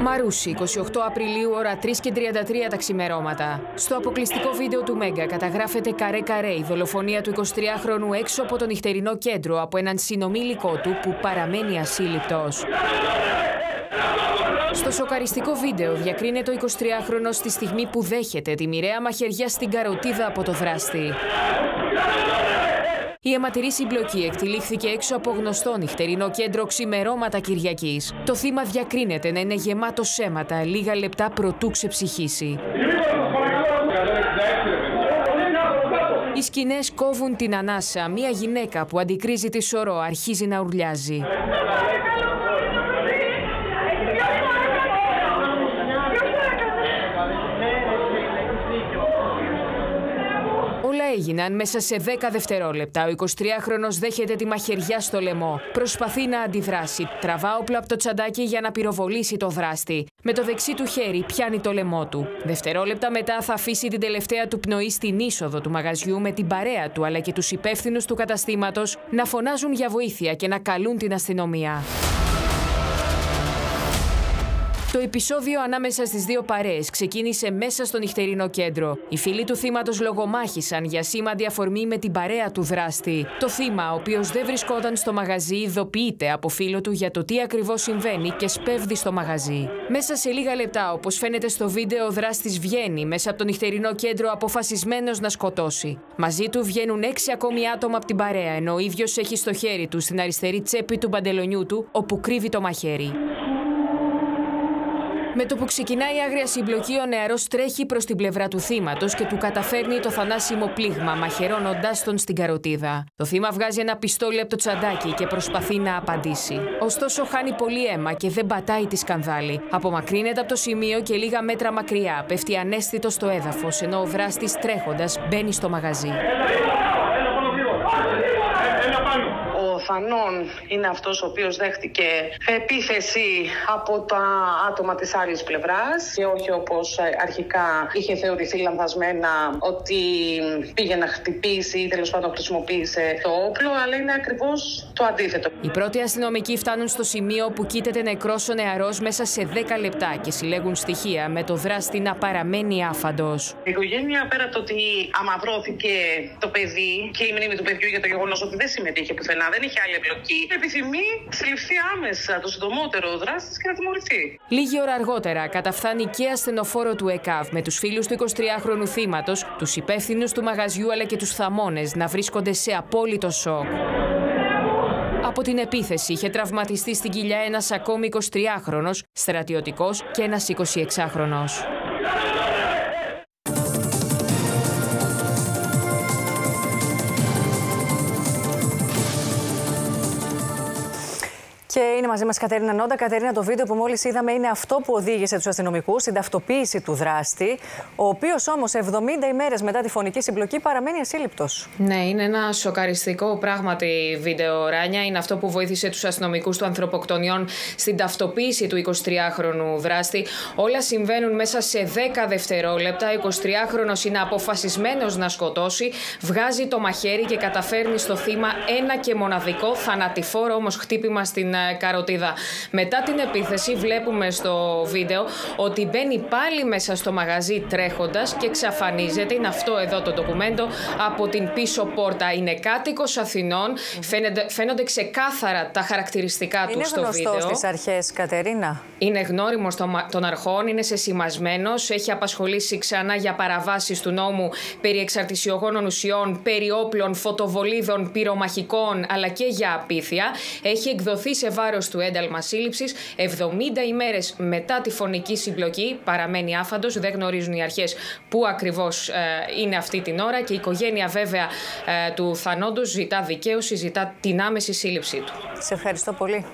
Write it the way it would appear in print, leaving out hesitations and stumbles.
Μαρούσι, 28 Απριλίου, ώρα 3:33 τα ξημερώματα. Στο αποκλειστικό βίντεο του Μέγκα καταγράφεται καρέ-καρέ η δολοφονία του 23χρονου έξω από το νυχτερινό κέντρο από έναν συνομήλικό του που παραμένει ασύλληπτος. Στο σοκαριστικό βίντεο διακρίνεται ο 23χρονος στη στιγμή που δέχεται τη μοιραία μαχαιριά στην καροτίδα από το δράστη. Η αιματηρή συμπλοκή εκτυλίχθηκε έξω από γνωστό νυχτερινό κέντρο ξημερώματα Κυριακής. Το θύμα διακρίνεται να είναι γεμάτο σε αίματα λίγα λεπτά προτού ξεψυχήσει. Οι σκηνές κόβουν την ανάσα. Μία γυναίκα που αντικρίζει τη σωρό αρχίζει να ουρλιάζει. Όλα έγιναν μέσα σε 10 δευτερόλεπτα. Ο 23χρονος δέχεται τη μαχαιριά στο λαιμό. Προσπαθεί να αντιδράσει. Τραβά όπλο από το τσαντάκι για να πυροβολήσει το δράστη. Με το δεξί του χέρι πιάνει το λαιμό του. Δευτερόλεπτα μετά θα αφήσει την τελευταία του πνοή στην είσοδο του μαγαζιού με την παρέα του αλλά και τους υπεύθυνους του καταστήματος να φωνάζουν για βοήθεια και να καλούν την αστυνομία. Το επεισόδιο ανάμεσα στις δύο παρέες ξεκίνησε μέσα στο νυχτερινό κέντρο. Οι φίλοι του θύματος λογομάχησαν για σήμαντη αφορμή με την παρέα του δράστη. Το θύμα, ο οποίος δεν βρισκόταν στο μαγαζί, ειδοποιείται από φίλο του για το τι ακριβώς συμβαίνει και σπέβδει στο μαγαζί. Μέσα σε λίγα λεπτά, όπως φαίνεται στο βίντεο, ο δράστης βγαίνει μέσα από το νυχτερινό κέντρο αποφασισμένος να σκοτώσει. Μαζί του βγαίνουν 6 ακόμη άτομα από την παρέα, ενώ ο ίδιος έχει στο χέρι του στην αριστερή τσέπη του παντελονιού του, όπου κρύβει το μαχαίρι. Με το που ξεκινάει η άγρια συμπλοκή, ο νεαρός τρέχει προς την πλευρά του θύματος και του καταφέρνει το θανάσιμο πλήγμα, μαχαιρώνοντάς τον στην καροτίδα. Το θύμα βγάζει ένα πιστόλι από το τσαντάκι και προσπαθεί να απαντήσει. Ωστόσο, χάνει πολύ αίμα και δεν πατάει τη σκανδάλη. Απομακρύνεται από το σημείο και λίγα μέτρα μακριά πέφτει αναίσθητο στο έδαφος, ενώ ο δράστης τρέχοντας μπαίνει στο μαγαζί. Ο Θανών είναι αυτός ο οποίος δέχτηκε επίθεση από τα άτομα της άλλης πλευράς και όχι όπως αρχικά είχε θεωρηθεί λανθασμένα ότι πήγε να χτυπήσει ή τέλος πάντων χρησιμοποίησε το όπλο, αλλά είναι ακριβώς το αντίθετο. Οι πρώτοι αστυνομικοί φτάνουν στο σημείο που κοίταται νεκρός ο νεαρός μέσα σε 10 λεπτά και συλλέγουν στοιχεία με το δράστη να παραμένει άφαντος. Η οικογένεια, πέρα από το ότι αμαυρώθηκε το παιδί και η μνήμη του παιδιού για το γεγονός ότι δεν συμμετείχε πουθενά, δεν είχε άλλη εμπλοκή, επιθυμεί να συλληφθεί άμεσα το συντομότερο ο δράστης και να τιμωρηθεί. Λίγη ώρα αργότερα καταφθάνει και ασθενοφόρο του ΕΚΑΒ με τους φίλους του 23χρονου θύματος, τους υπεύθυνους του μαγαζιού αλλά και τους θαμώνες να βρίσκονται σε απόλυτο σοκ. Από την επίθεση είχε τραυματιστεί στην κοιλιά ένας ακόμη 23χρονος, στρατιωτικός και ένας 26χρονος. Και είναι μαζί μας η Κατερίνα Νόντα. Κατερίνα, το βίντεο που μόλις είδαμε είναι αυτό που οδήγησε τους αστυνομικούς στην ταυτοποίηση του δράστη, ο οποίος όμως 70 ημέρες μετά τη φωνική συμπλοκή παραμένει ασύλληπτος. Ναι, είναι ένα σοκαριστικό πράγματι βίντεο, Ράνια. Είναι αυτό που βοήθησε τους αστυνομικούς του ανθρωποκτονιών στην ταυτοποίηση του 23χρονου δράστη. Όλα συμβαίνουν μέσα σε 10 δευτερόλεπτα. Ο 23χρονος είναι αποφασισμένος να σκοτώσει, βγάζει το μαχαίρι και καταφέρνει στο θύμα ένα και μοναδικό θανατηφόρο όμως χτύπημα στην καροτίδα. Μετά την επίθεση βλέπουμε στο βίντεο ότι μπαίνει πάλι μέσα στο μαγαζί τρέχοντας και εξαφανίζεται. Είναι αυτό εδώ το ντοκουμέντο από την πίσω πόρτα. Είναι κάτοικος Αθηνών. Φαίνονται ξεκάθαρα τα χαρακτηριστικά του στο βίντεο. Είναι γνωστός στις αρχές, Κατερίνα. Είναι γνώριμος των αρχών, είναι σεσημασμένος, έχει απασχολήσει ξανά για παραβάσεις του νόμου περί εξαρτησιογόνων ουσιών, περί όπλων, φωτοβολίδων, πυρομαχικών αλλά και για απίθεια. Έχει εκδοθεί σε βάρος του ένταλμα σύλληψης. 70 ημέρες μετά τη φωνική συμπλοκή παραμένει άφαντος. Δεν γνωρίζουν οι αρχές πού ακριβώς είναι αυτή την ώρα και η οικογένεια βέβαια του θανόντος ζητά δικαίωση, ζητά την άμεση σύλληψή του. Σε ευχαριστώ πολύ.